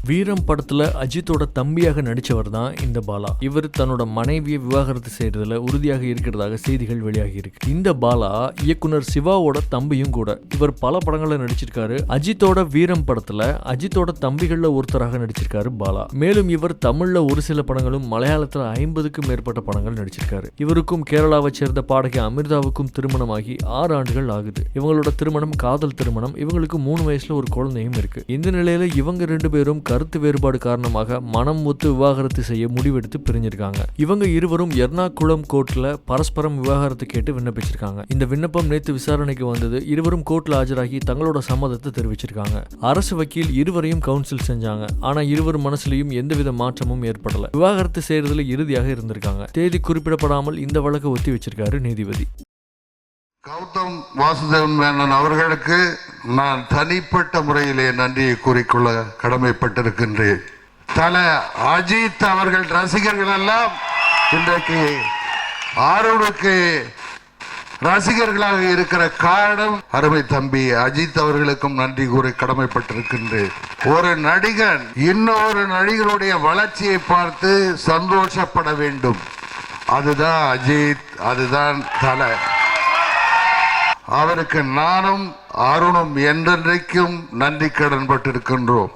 வீரம் படத்துல அஜித்தோட தம்பியாக நடிச்சவர் தான் இந்த பாலா. இவர் தன்னோட மனைவியை விவாகரத்து செய்யறதுல உறுதியாக இருக்கிறதாக செய்திகள் வெளியாகி இருக்கு. இந்த பாலா இயக்குனர் சிவாவோட தம்பியும் கூட. இவர் பல படங்கள்ல நடிச்சிருக்காரு. அஜித்தோட வீரம் படத்துல அஜித்தோட தம்பிகள்ல ஒருத்தராக நடிச்சிருக்காரு பாலா. மேலும் இவர் தமிழ்ல ஒரு சில படங்களும் மலையாளத்துல 50க்கும் மேற்பட்ட படங்கள் நடிச்சிருக்காரு. இவருக்கும் கேரளாவை சேர்ந்த பாடகி அமிர்தாவுக்கும் திருமணமாகி 6 ஆண்டுகள் ஆகுது. இவங்களோட திருமணம் காதல் திருமணம். இவங்களுக்கு 3 வயசுல ஒரு குழந்தையும் இருக்கு. இந்த நிலையில இவங்க 2 பேரும் கருத்து வேறுபாடு காரணமாக மனம் ஒத்து விவாகரத்து செய்ய முடிவெடுத்து பிரிஞ்சிருக்காங்க. இவங்க இருவரும் எர்ணாகுளம் கோர்ட்ல பரஸ்பரம் விவாகரத்து கேட்டு விண்ணப்பிச்சிருக்காங்க. இந்த விண்ணப்பம் நேற்று விசாரணைக்கு வந்தது. இருவரும் கோர்ட்ல ஆஜராகி தங்களோட சம்மதத்தை தெரிவிச்சிருக்காங்க. அரசு வக்கீல் இருவரையும் கவுன்சில் செஞ்சாங்க. ஆனா இருவர் மனசுலயும் எந்தவித மாற்றமும் ஏற்படல. விவாகரத்து செய்யறதுல இறுதியாக இருந்திருக்காங்க. தேதி குறிப்பிடப்படாமல் இந்த வழக்கை ஒத்தி வச்சிருக்காரு நீதிபதி. கௌதம் வாசுதேவன் மேனன் அவர்களுக்கு நான் தனிப்பட்ட முறையிலே நன்றியை கூறிக்கொள்ள கடமைப்பட்டிருக்கின்றேன். தல அஜித் அவர்கள் ரசிகர்கள் எல்லாம் இன்றைக்கு ஆரோனுக்கு ரசிகர்களாக இருக்கிற காரணம் அருமை தம்பி அஜித் அவர்களுக்கும் நன்றி கூறி கடமைப்பட்டிருக்கின்றேன். ஒரு நடிகன் இன்னொரு நடிகருடைய வளர்ச்சியை பார்த்து சந்தோஷப்பட வேண்டும். அதுதான் அஜித், அதுதான் தல. அவருக்கு நானும் அருணும் என்றென்றைக்கும் நன்றி கடன் பட்டிருக்கின்றோம்.